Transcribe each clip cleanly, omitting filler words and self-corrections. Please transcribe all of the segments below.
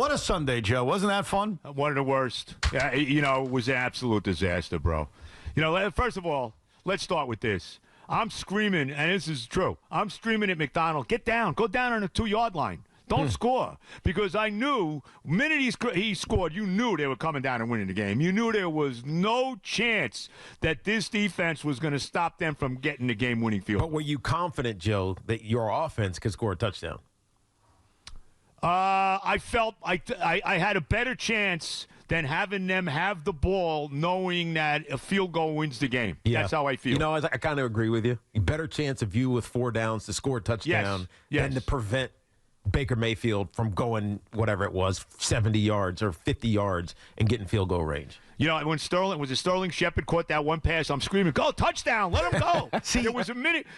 What a Sunday, Joe. Wasn't that fun? One of the worst. It was an absolute disaster, bro. First of all, let's start with this. I'm screaming, and this is true. I'm screaming at McDonald, get down. Go down on the 2-yard line. Don't score. Because I knew, the minute he scored, you knew they were coming down and winning the game. You knew there was no chance that this defense was going to stop them from getting the game-winning field. But were you confident, Joe, that your offense could score a touchdown? I felt I had a better chance than having them have the ball, knowing that a field goal wins the game. Yeah. That's how I feel. I kind of agree with you. Better chance of you with 4 downs to score a touchdown than to prevent Baker Mayfield from going, whatever it was, 70 yards or 50 yards and getting field goal range. When Sterling Shepard caught that one pass, I'm screaming, go, touchdown, let him go.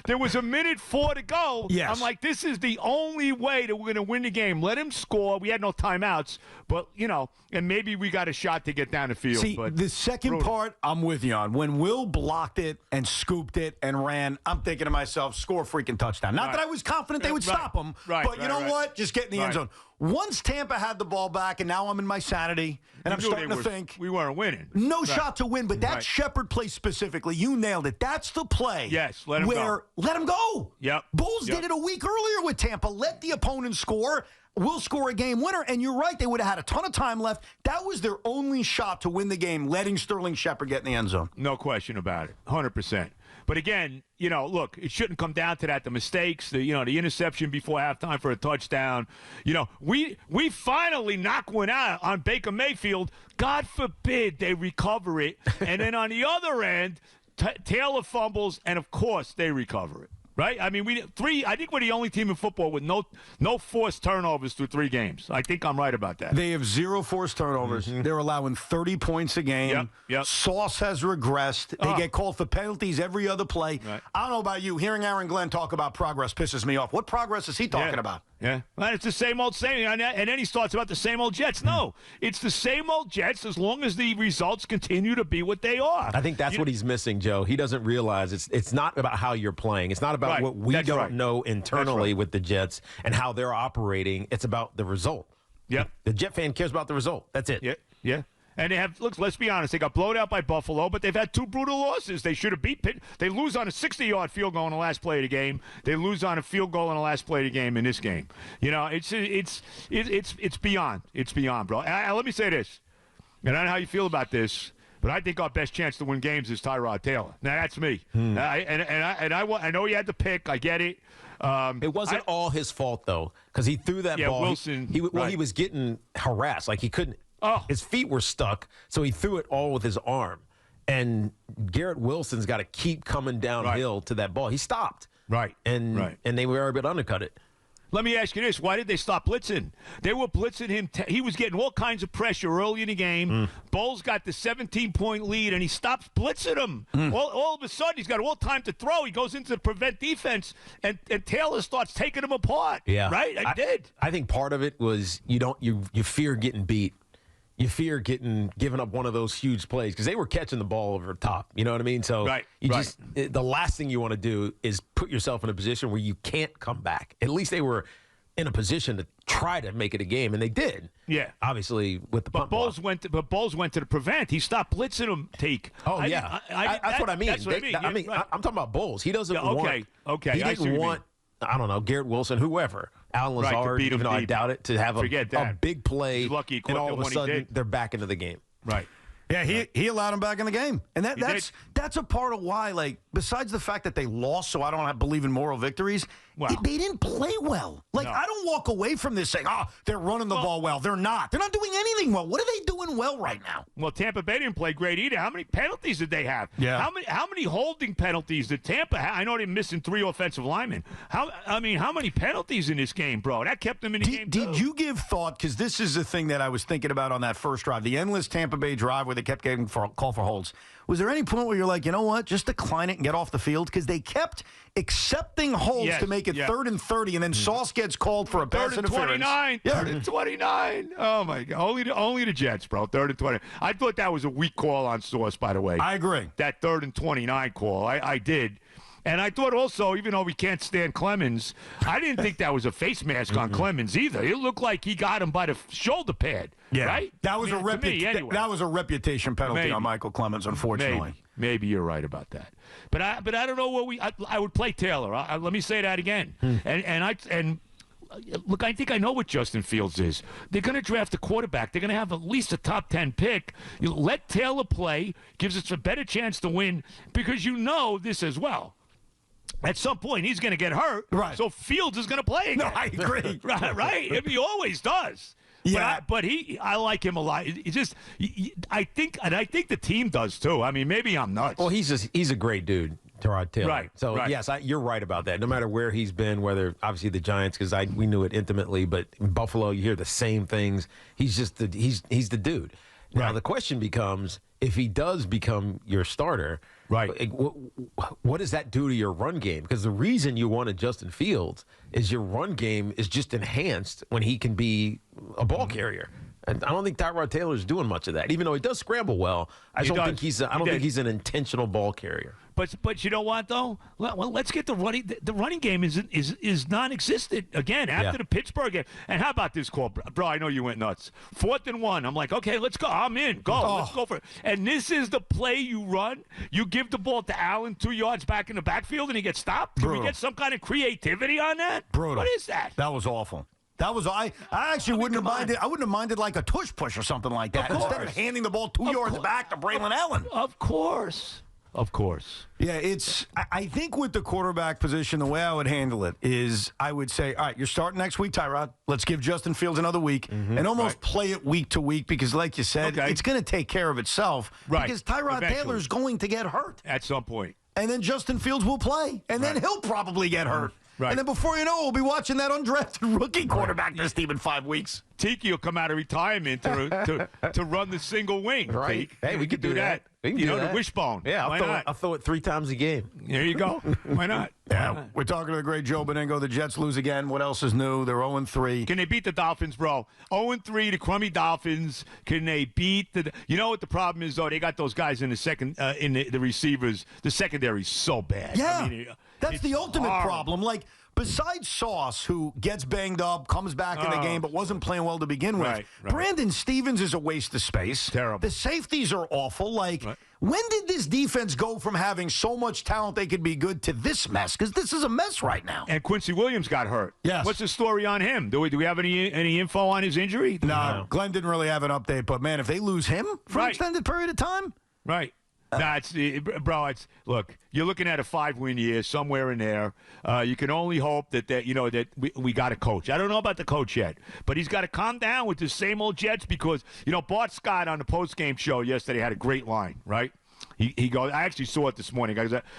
There was a minute 4 to go. Yes. I'm like, this is the only way that we're going to win the game. Let him score. We had no timeouts, but, and maybe we got a shot to get down the field. See, but the second part, I'm with you on. When Will blocked it and scooped it and ran, I'm thinking to myself, score a freaking touchdown. Not that I was confident they would stop him, but you know what? Just get in the end zone. Once Tampa had the ball back, and now I'm in my sanity, and I'm starting to think we weren't winning. No shot to win, but that Shepard play specifically, you nailed it. That's the play. Yes, let him go. Let him go. Yep. Bulls did it a week earlier with Tampa. Let the opponent score. We'll score a game winner. And you're right, they would have had a ton of time left. That was their only shot to win the game, letting Sterling Shepard get in the end zone. No question about it. 100%. But again, look, it shouldn't come down to that. The mistakes, the interception before halftime for a touchdown. We finally knock one out on Baker Mayfield. God forbid they recover it. And then on the other end, Taylor fumbles, and of course they recover it. Right? I mean, I think we're the only team in football with no forced turnovers through 3 games. I think I'm right about that. They have 0 forced turnovers. Mm-hmm. They're allowing 30 points a game. Yep. Sauce has regressed. They get called for penalties every other play. Right. I don't know about you. Hearing Aaron Glenn talk about progress pisses me off. What progress is he talking about? Yeah. Well, it's the same old same. And then he starts about the same old Jets. No, it's the same old Jets as long as the results continue to be what they are. I think that's what he's missing, Joe. He doesn't realize it's not about how you're playing. It's not about what we don't know internally with the Jets and how they're operating. It's about the result. Yep. The Jet fan cares about the result. That's it. Yeah. And let's be honest, they got blown out by Buffalo, but they've had 2 brutal losses. They should have beat Pitt. They lose on a 60-yard field goal in the last play of the game. They lose on a field goal in the last play of the game in this game. It's beyond. It's beyond, bro. Let me say this, and I don't know how you feel about this, but I think our best chance to win games is Tyrod Taylor. Now that's me. I know he had the pick. I get it. It wasn't all his fault though, because he threw that ball. Wilson. He was getting harassed. Like he couldn't. His feet were stuck, so he threw it all with his arm. And Garrett Wilson's got to keep coming downhill to that ball. He stopped. Right. And they were able to undercut it. Let me ask you this. Why did they stop blitzing? They were blitzing him. He was getting all kinds of pressure early in the game. Bulls got the 17-point lead, and he stops blitzing him. All of a sudden, he's got all time to throw. He goes into the prevent defense, and Taylor starts taking him apart. Yeah. Right? I think part of it was you fear getting beat. You fear giving up one of those huge plays because they were catching the ball over the top. You know what I mean? So the last thing you want to do is put yourself in a position where you can't come back. At least they were in a position to try to make it a game, and they did. Yeah, obviously with the punt Bulls went to the prevent. He stopped blitzing him. That's what I mean. That's what I mean. I'm talking about Bulls. He doesn't want. Okay. He didn't want. I don't know, Garrett Wilson, whoever, Alan Lazard, even though I doubt it, to have a big play, and all of a sudden they're back into the game. Right. Yeah, he allowed him back in the game. And that's a part of why, like, besides the fact that they lost, so I don't believe in moral victories, they didn't play well. Like, I don't walk away from this saying, they're running the ball well. They're not. They're not doing anything well. What are they doing well right now? Well, Tampa Bay didn't play great either. How many penalties did they have? Yeah. How many holding penalties did Tampa have? I know they're missing 3 offensive linemen. How many penalties in this game, bro? That kept them in the game, Did you give thought, because this is the thing that I was thinking about on that first drive, the endless Tampa Bay drive where they kept getting call for holds. Was there any point where you're like, you know what, just decline it and get off the field? Because they kept accepting holds to make it 3rd and 30, and then Sauce gets called for a pass interference. 3rd and 29. Oh, my God. Only the Jets, bro. 3rd and 20. I thought that was a weak call on Sauce, by the way. I agree. That 3rd and 29 call. I did. And I thought also, even though we can't stand Clemens, I didn't think that was a face mask on Clemens either. It looked like he got him by the shoulder pad. Yeah, right? That was anyway. That was a reputation penalty on Michael Clemens, unfortunately. Maybe you're right about that. But I don't know what I would play Taylor. Let me say that again. And look, I think I know what Justin Fields is. They're going to draft a quarterback. They're going to have at least a top 10 pick. You let Taylor play, gives us a better chance to win, because you know this as well. At some point, he's going to get hurt. Right. So Fields is going to play again. No, I agree. right. I mean, he always does. Yeah, but I like him a lot. It's just, I think the team does too. I mean, maybe I'm nuts. Well, he's a great dude, Tyrod Taylor. Right. So yes, you're right about that. No matter where he's been, whether obviously the Giants, because we knew it intimately, but in Buffalo, you hear the same things. He's just he's the dude. Now the question becomes, if he does become your starter, right? What does that do to your run game? Because the reason you wanted Justin Fields is your run game is just enhanced when he can be a ball carrier. And I don't think Tyrod Taylor's doing much of that, even though he does scramble well. I don't think he's an intentional ball carrier. But you know what though? Well, let's get the running. The running game is non-existent again after the Pittsburgh game. And how about this call, bro? I know you went nuts. 4th and 1. I'm like, okay, let's go. I'm in. Go. Let's go for it. And this is the play you run. You give the ball to Allen 2 yards back in the backfield, and he gets stopped. Can we get some kind of creativity on that? Brutal. What is that? That was awful. That was I actually wouldn't have minded. I wouldn't have minded like a tush push or something like that instead of handing the ball 2 yards back to Braylon Allen. Of course. Yeah, I think with the quarterback position, the way I would handle it is I would say, all right, you're starting next week, Tyrod. Let's give Justin Fields another week and almost play it week to week because, like you said, it's going to take care of itself because Tyrod Taylor's going to get hurt. At some point. And then Justin Fields will play, and then he'll probably get hurt. Right. And then before you know, we'll be watching that undrafted rookie quarterback this team in 5 weeks. Tiki will come out of retirement to run the single wing. Right. Tiki. Hey, we could do that. We can do that. The wishbone. Yeah, I'll throw it 3 times a game. There you go. Why not? Yeah, we're talking to the great Joe Benigno. The Jets lose again. What else is new? They're 0-3. Can they beat the Dolphins, bro? 0-3, the crummy Dolphins. Can they beat the? You know what the problem is, though? They got those guys in the second, in the receivers. The secondary's so bad. Yeah, I mean, that's the ultimate problem. Like, besides Sauce, who gets banged up, comes back in the game, but wasn't playing well to begin with, Brandon Stevens is a waste of space. Terrible. The safeties are awful. Like, when did this defense go from having so much talent they could be good to this mess? Because this is a mess right now. And Quincy Williams got hurt. Yes. What's the story on him? Do we have any info on his injury? No, Glenn didn't really have an update. But, man, if they lose him for an extended period of time. Right. Look, you're looking at a 5-win year somewhere in there. You can only hope that we got a coach. I don't know about the coach yet, but he's got to calm down with the same old Jets because, Bart Scott on the post-game show yesterday had a great line, right? He goes, I actually saw it this morning.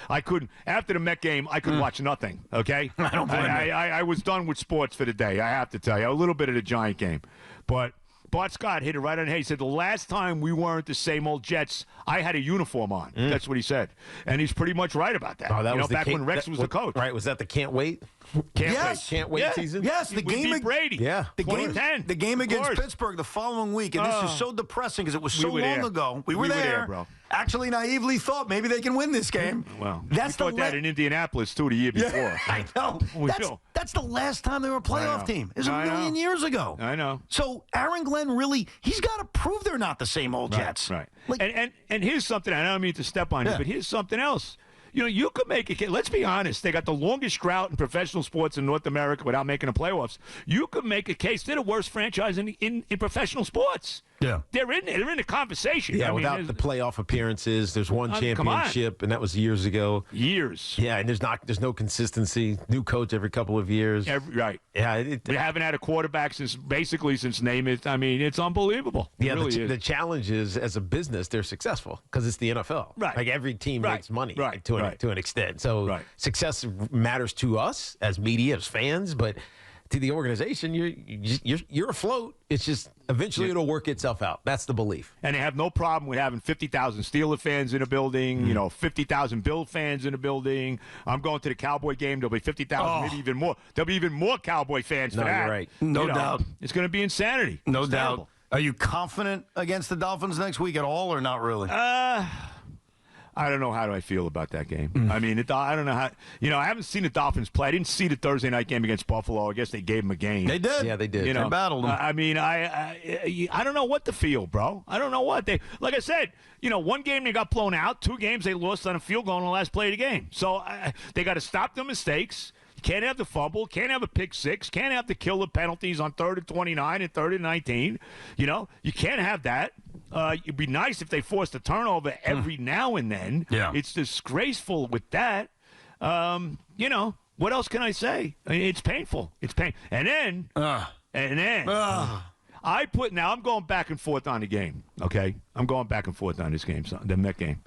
I couldn't, after the Met game, I could watch nothing, okay? I don't blame you. I was done with sports for the day, I have to tell you. A little bit of the Giant game. But Bart Scott hit it right on the head. He said, the last time we weren't the same old Jets, I had a uniform on. That's what he said. And he's pretty much right about that. Oh, that was back when Rex was the coach. Right, was that the can't wait? Can't wait season? Yes, the game beat Brady. Yeah. The game against Pittsburgh the following week, and this is so depressing because it was so long ago. We were there, bro. Actually, naively thought maybe they can win this game. Well, we thought that in Indianapolis, too, the year before. Yeah, I know. That's the last time they were a playoff team. It was a million years ago. I know. So Aaron Glenn he's got to prove they're not the same old Jets. Right. And here's something, I don't mean to step on you, but here's something else. You could make a case. Let's be honest. They got the longest drought in professional sports in North America without making the playoffs. You could make a case they're the worst franchise in professional sports. Yeah. They're in the conversation. Yeah, without the playoff appearances, there's one championship, and that was years ago. Years. Yeah, and there's no consistency. New coach every couple of years. Right. Yeah. We haven't had a quarterback since Namath. I mean, it's unbelievable. Yeah, the challenge is, as a business, they're successful because it's the NFL. Right. Like, every team makes money to an extent. So success matters to us as media, as fans, but to the organization, you're afloat. It's just eventually it'll work itself out. That's the belief. And they have no problem with having 50,000 Steeler fans in a building, 50,000 Bill fans in a building. I'm going to the Cowboy game. There'll be 50,000, maybe even more. There'll be even more Cowboy fans for that. You're right. No doubt. It's going to be insanity. No doubt. Are you confident against the Dolphins next week at all or not really? I don't know how do I feel about that game. I mean, I don't know how. I haven't seen the Dolphins play. I didn't see the Thursday night game against Buffalo. I guess they gave them a game. They did. Yeah, they did. They battled them. I mean, I don't know what to feel, bro. I don't know what they. Like I said, one game they got blown out. 2 games they lost on a field goal in the last play of the game. So they got to stop their mistakes. Can't have the fumble. Can't have a pick 6. Can't have the killer penalties on 3rd and 29 and 3rd and 19. You can't have that. It'd be nice if they forced a turnover every now and then. Yeah. It's disgraceful with that. What else can I say? I mean, it's painful. It's painful. And then I'm going back and forth on the game, okay? I'm going back and forth on this game, the Met game.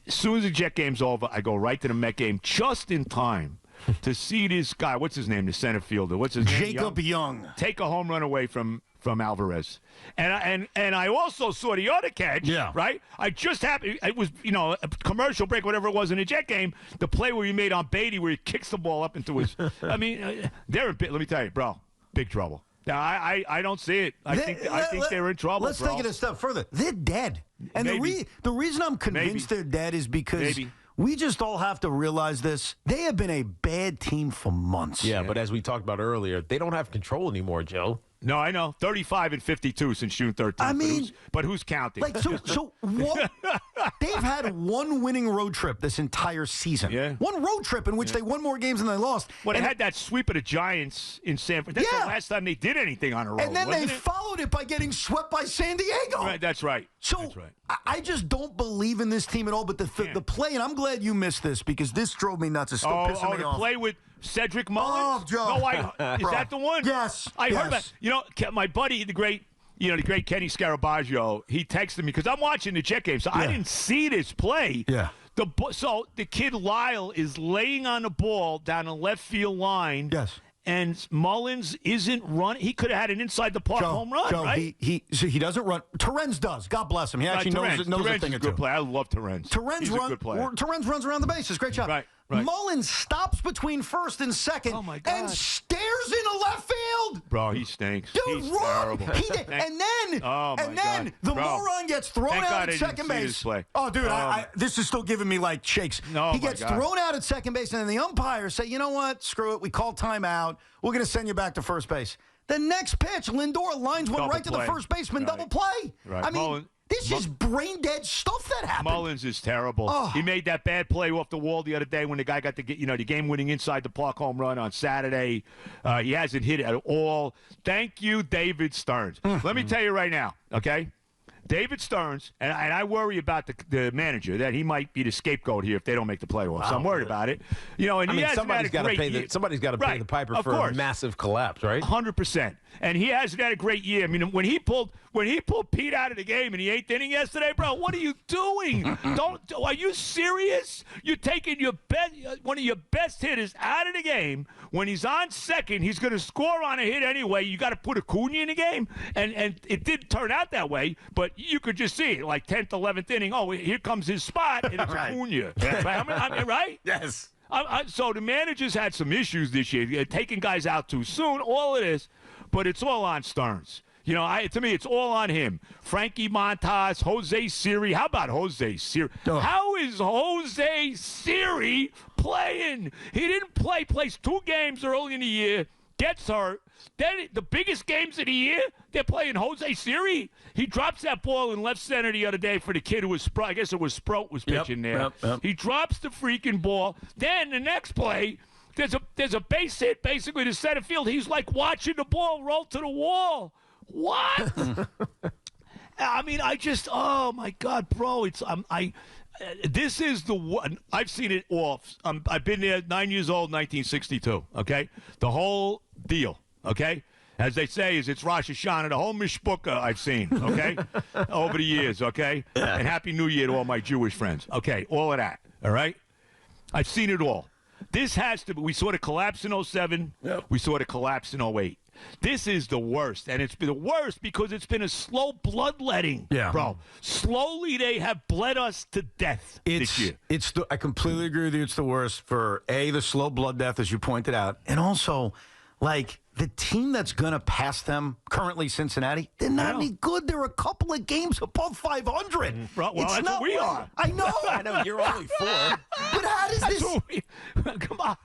As soon as the Jet game's over, I go right to the Met game just in time to see this guy. What's his name? The center fielder. What's his name? Jacob Young. Take a home run away from Alvarez. And I also saw the other catch, right? I just happened, it was, a commercial break, whatever it was in the Jet game, the play where he made on Beatty where he kicks the ball up into his, I mean, they're let me tell you, bro, big trouble. I don't see it. I think they're in trouble, Let's take it a step further. They're dead. And the reason I'm convinced they're dead is because we just all have to realize this. They have been a bad team for months. Yeah, but as we talked about earlier, they don't have control anymore, Joe. No, I know. 35 and 52 since June 13th. I mean, but who's counting? So what? They've had one winning road trip this entire season. Yeah. One road trip in which they won more games than they lost. Well, they had that sweep of the Giants in San Francisco. That's the last time they did anything on a road. And then they followed it by getting swept by San Diego. Right, that's right. So that's right. I just don't believe in this team at all. But the play, and I'm glad you missed this because this drove me nuts. It's still pissing me off. Play with Cedric Mullins? Oh, Joe. No, is that the one? Yes. I heard about it. My buddy, the great Kenny Scarabaggio, he texted me because I'm watching the Jet game, so I didn't see this play. Yeah. So the kid Lyle is laying on the ball down the left field line. Yes. And Mullins isn't running. He could have had an inside the park home run, right? He doesn't run. Terrence does. God bless him. He actually knows a thing or two. Good play. I love Terrence. Terrence runs around the bases. Great job. Right. Mullins stops between first and second and stares into left field. Bro, he stinks. Dude, he's run. terrible. And then the moron gets thrown out at second base. Oh, dude, this is still giving me like shakes. He gets thrown out at second base, and then the umpires say, you know what? Screw it. We call timeout. We're going to send you back to first base. The next pitch, Lindor lines one right to the first baseman, double play. Right. I mean, this is brain-dead stuff that happened. Mullins is terrible. He made that bad play off the wall the other day when the guy got the game-winning inside the park home run on Saturday. He hasn't hit it at all. Thank you, David Stearns. Let me tell you right now, okay? David Stearns, and I worry about the manager, that he might be the scapegoat here if they don't make the playoffs. Wow. I'm worried about it. Somebody's got to pay the piper for a massive collapse, right? 100%. And he hasn't had a great year. I mean, when he pulled Pete out of the game in the 8th inning yesterday, bro, what are you doing? Are you serious? You're taking one of your best hitters out of the game. When he's on second, he's going to score on a hit anyway. You got to put Acuna in the game, and it didn't turn out that way. But you could just see it, like 10th, 11th inning. Oh, here comes his spot, and it's Acuna. Right? Yes. So the managers had some issues this year, taking guys out too soon, all of this, but it's all on Stearns. To me, it's all on him. Frankie Montas, Jose Siri. How about Jose Siri? How is Jose Siri playing? He didn't play. Plays 2 games early in the year. Gets hurt. Then the biggest games of the year, they're playing Jose Siri. He drops that ball in left center the other day for the kid who was Sprout. I guess it was Sprout was pitching there. Yep. He drops the freaking ball. Then the next play, there's a base hit basically to center field. He's like watching the ball roll to the wall. What? I mean, oh my God, bro! This is the one. I've seen it all. I've been there 9 years old, 1962. Okay, the whole deal. Okay, as they say, it's Rosh Hashanah. The whole mishpucha I've seen. Okay, over the years. Okay, and Happy New Year to all my Jewish friends. Okay, all of that. All right, I've seen it all. This has to be. We saw the collapse in 07. Yep. We saw the collapse in 08. This is the worst, and it's been the worst because it's been a slow bloodletting, bro. Slowly, they have bled us to death this year. I completely agree with you. It's the worst for, A, the slow blood death, as you pointed out, and also, like, the team that's going to pass them, currently Cincinnati, they're not any good. They're a couple of games above 500. Well, that's what we are. I know. I know. You're only 4. But how does this... Come on.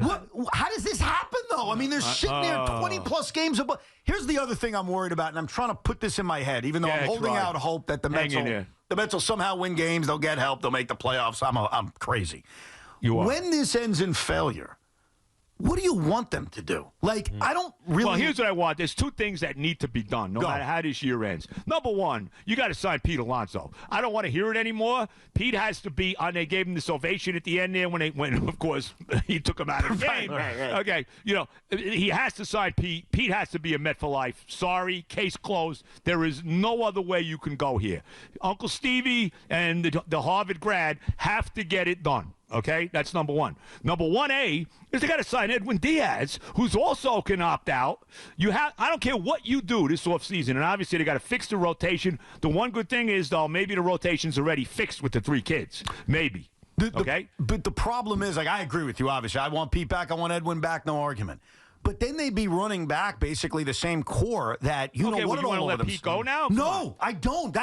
How does this happen, though? I mean, they're sitting there 20-plus games above. Here's the other thing I'm worried about, and I'm trying to put this in my head, even though I'm holding out hope that the Mets will somehow win games, they'll get help, they'll make the playoffs. I'm crazy. You are. When this ends in failure, what do you want them to do? Like, I don't really... Well, here's what I want. There's 2 things that need to be done, no matter how this year ends. Number 1, you got to sign Pete Alonso. I don't want to hear it anymore. Pete has to be on. They gave him this ovation at the end there when of course, he took him out of the game. Right. Okay, he has to sign Pete. Pete has to be a Met for life. Sorry, case closed. There is no other way you can go here. Uncle Stevie and the Harvard grad have to get it done. Okay, that's number 1. Number 1A is they got to sign Edwin Diaz, who's also can opt out. I don't care what you do this offseason, and obviously they got to fix the rotation. The one good thing is, though, maybe the rotation's already fixed with the 3 kids. Maybe. Okay? But the problem is, like, I agree with you, obviously. I want Pete back. I want Edwin back. No argument. But then they'd be running back basically the same core that you want to let Pete go now? No, I don't.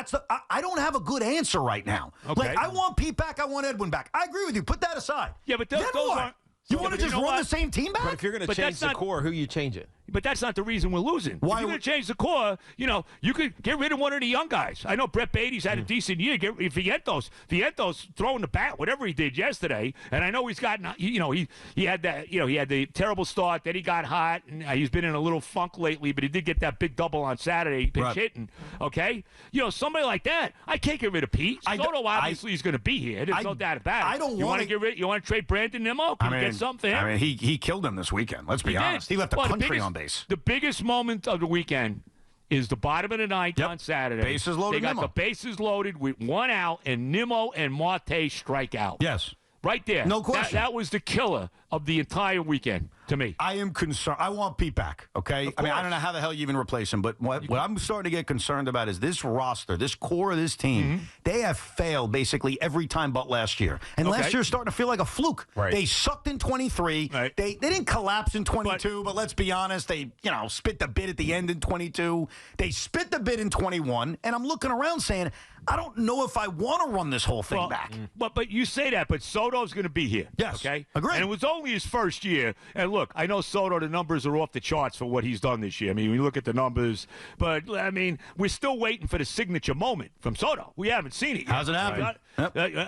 I don't have a good answer right now. Okay. Like, I want Pete back. I want Edwin back. I agree with you. Put that aside. Yeah, but those aren't. You want to just run the same team back? But if you're going to change the core, who you change it? But that's not the reason we're losing. Why? If you're going to change the core, you could get rid of one of the young guys. I know Brett Beatty's had a decent year. Vientos throwing the bat, whatever he did yesterday, and I know he's gotten, he had that, he had the terrible start, then he got hot, and he's been in a little funk lately, but he did get that big double on Saturday, pinch hitting, okay? Somebody like that, I can't get rid of Pete. Soto obviously is going to be here. There's no doubt about it. I don't want to get rid. You want to trade Brandon Nimmo? Can you get something? I mean, he killed him this weekend. Let's be honest. He left the country on base. The biggest moment of the weekend is the bottom of the ninth on Saturday. Bases loaded. They got the bases loaded with 1 out, and Nimmo and Marte strike out. Yes. Right there. No question. That was the killer of the entire weekend to me. I am concerned. I want Pete back, okay? I mean, I don't know how the hell you even replace him, but what I'm starting to get concerned about is this roster, this core of this team, they have failed basically every time but last year. And last year's starting to feel like a fluke. Right. They sucked in 23. Right. They didn't collapse in 22, but let's be honest, they, spit the bit at the end in 22. They spit the bit in 21, and I'm looking around saying, I don't know if I want to run this whole thing back. But you say that, but Soto's going to be here. Yes. Okay? Agreed. And it was only his first year. And look, I know Soto, the numbers are off the charts for what he's done this year. I mean, when you look at the numbers, but, I mean, we're still waiting for the signature moment from Soto. We haven't seen it yet. Hasn't happened.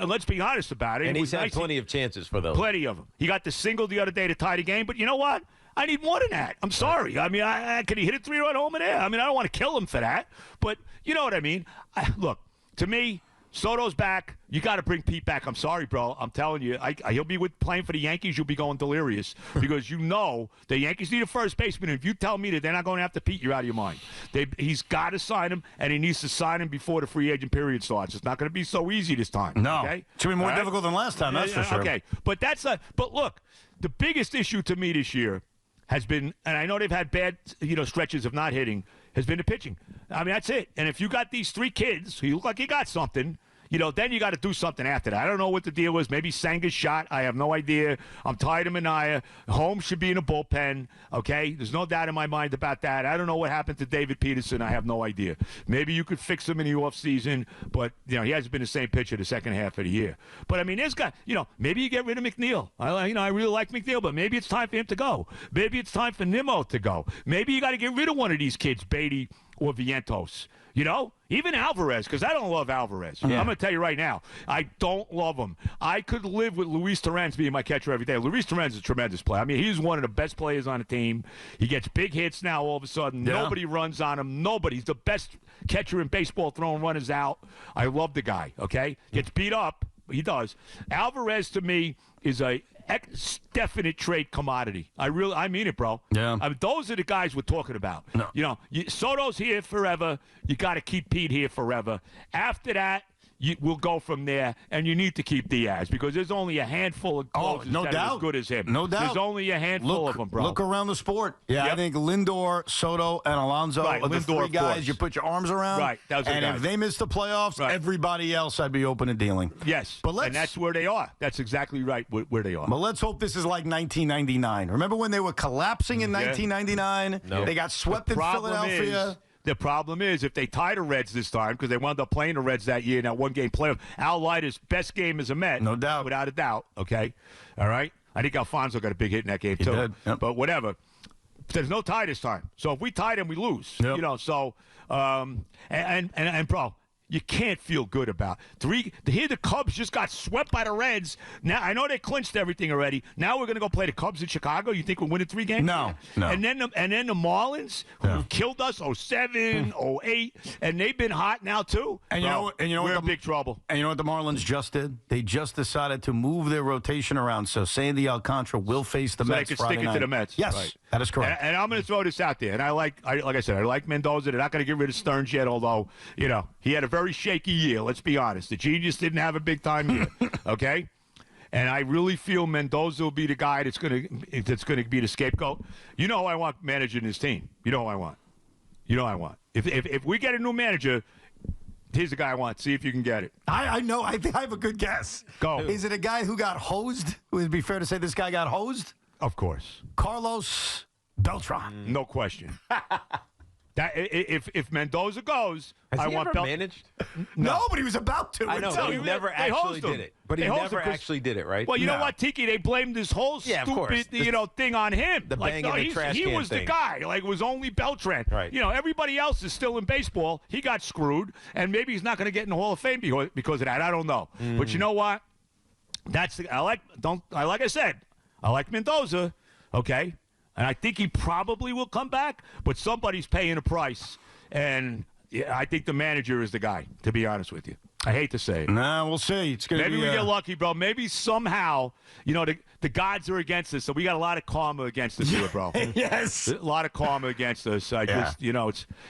Let's be honest about it. And he's had plenty of chances for those. Plenty of them. He got the single the other day to tie the game, but you know what? I need more than that. I'm sorry. I mean, could he hit a 3-run home in there? I mean, I don't want to kill him for that, but you know what I mean? Look, to me, Soto's back. You got to bring Pete back. I'm sorry, bro. I'm telling you, he'll be playing for the Yankees. You'll be going delirious because the Yankees need a first baseman. And if you tell me that they're not going after Pete, you're out of your mind. He's got to sign him, and he needs to sign him before the free agent period starts. It's not going to be so easy this time. No, okay? It's going to be more difficult than last time. That's for sure. Okay, but But look, the biggest issue to me this year has been, and I know they've had bad, stretches of not hitting, has been the pitching. I mean, that's it. And if you got these 3 kids who look like you got something, then you got to do something after that. I don't know what the deal was. Maybe Sanger's shot. I have no idea. I'm tired of Minaya. Holmes should be in a bullpen, okay? There's no doubt in my mind about that. I don't know what happened to David Peterson. I have no idea. Maybe you could fix him in the offseason, but, he hasn't been the same pitcher the second half of the year. But, I mean, there's got, maybe you get rid of McNeil. I really like McNeil, but maybe it's time for him to go. Maybe it's time for Nimmo to go. Maybe you got to get rid of one of these kids, Beatty or Vientos. Even Alvarez, because I don't love Alvarez. Yeah. I'm going to tell you right now, I don't love him. I could live with Luis Torrens being my catcher every day. Luis Torrens is a tremendous player. I mean, he's one of the best players on the team. He gets big hits now all of a sudden. Yeah. Nobody runs on him. Nobody. He's the best catcher in baseball throwing runners out. I love the guy, okay? Gets beat up. He does. Alvarez, to me, is a definite trade commodity. I mean it, bro. Yeah. I mean, those are the guys we're talking about. No. Soto's here forever. You got to keep Pete here forever. After that, we'll go from there, and you need to keep Diaz because there's only a handful of closers that are as good as him. No doubt. There's only a handful of them, bro. Look around the sport. Yeah, I think Lindor, Soto, and Alonso are the three guys you put your arms around. Right. And if they miss the playoffs, everybody else I'd be open to dealing. Yes. And that's where they are. That's exactly right where they are. But let's hope this is like 1999. Remember when they were collapsing in 1999? No. They got swept in Philadelphia. The problem is if they tie the Reds this time, because they wound up playing the Reds that year in that one-game playoff, Al Leiter's best game as a Met. No doubt. Without a doubt, okay? All right? I think Alfonso got a big hit in that game, too. He did. Yep. But whatever. There's no tie this time. So if we tie them, we lose. Yep. You know, so, and bro, you can't feel good about here the Cubs just got swept by the Reds. Now I know they clinched everything already. Now we're gonna go play the Cubs in Chicago. You think we're winning 3 games? No. And then the Marlins who killed us 07, 08, and they've been hot now too. And you know we're in big trouble. And you know what the Marlins just did? They just decided to move their rotation around so Sandy Alcantara will face the Mets they can Friday stick it night. to the Mets. Yes, right. that is correct. And I'm going to throw this out there. And like I said, I like Mendoza. They're not going to get rid of Stearns yet, although, he had a very shaky year. Let's be honest. The Genius didn't have a big-time year, okay? And I really feel Mendoza will be the guy that's going to be the scapegoat. You know who I want managing this team. You know who I want. If we get a new manager, here's the guy I want. See if you can get it. I know. I think I have a good guess. Go. Is it a guy who got hosed? Would it be fair to say this guy got hosed? Of course. Carlos Beltran. No question. That if Mendoza goes, Has he ever managed? No, but he was about to. I know, but he never actually did it. But he never actually did it, right? Well, you know what, Tiki? They blamed this whole stupid, thing on him. The bang in the trash he can was thing. The guy. Like, it was only Beltran. Right. Everybody else is still in baseball. He got screwed, and maybe he's not going to get in the Hall of Fame because of that. I don't know. But you know what? Like I said, I like Mendoza. Okay. And I think he probably will come back, but somebody's paying a price. And I think the manager is the guy, to be honest with you. I hate to say it. Nah, we'll see. It's gonna Maybe we get lucky, bro. Maybe somehow, the gods are against us, so we got a lot of karma against us here, bro. Yes. A lot of karma against us.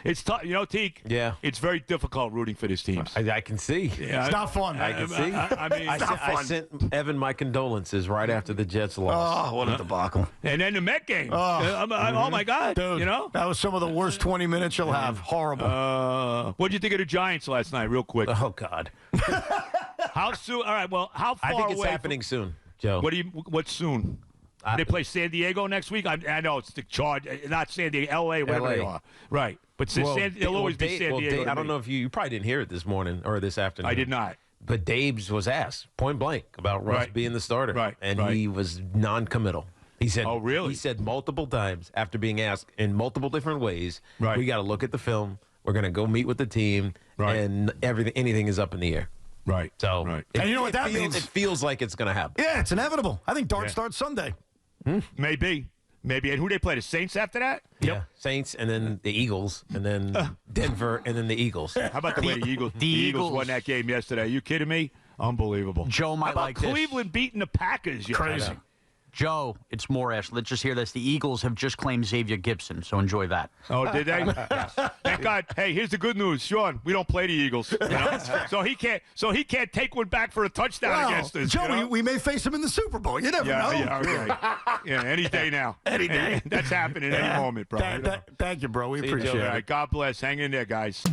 It's tough. Teak. Yeah. It's very difficult rooting for this team. I can see. Yeah, It's not fun. I can see. I sent Evan my condolences right after the Jets lost. Oh, what a debacle. And then the Met game. Oh my God. Dude, that was some of the worst 20 minutes you'll have. Horrible. What'd you think of the Giants last night, real quick? Oh, God. How soon? All right, well, how far away? I think it's happening soon, Joe. What's soon? They play San Diego next week? I know it's the Charge, not San Diego, L.A., whatever they are. Right. But they'll always be San Diego. I don't know if you probably didn't hear it this morning or this afternoon. I did not. But Dabes was asked point blank about Russ being the starter. Right. And he was non-committal. He said, "Oh, really?" He said multiple times after being asked in multiple different ways, we got to look at the film. We're going to go meet with the team, and anything is up in the air. Right. So, and you know what that means? It feels like it's going to happen. Yeah, it's inevitable. I think Dart starts Sunday. Maybe. And who they play? The Saints after that? Yeah. Saints, and then the Eagles, and then Denver, and then the Eagles. How about the way the Eagles? The Eagles won that game yesterday. Are you kidding me? Unbelievable. Joe might like this. Cleveland beating the Packers. Crazy. Joe, it's Morash. Let's just hear this. The Eagles have just claimed Xavier Gibson, so enjoy that. Oh, did they? Yes. Thank God. Hey, here's the good news, Sean. We don't play the Eagles, so he can't take one back for a touchdown against us. Joe, we may face him in the Super Bowl. You never know. Yeah, okay. Yeah, any day now. Any day. That's happening any moment, bro. Thank you, bro. We appreciate it. All right, God bless. Hang in there, guys.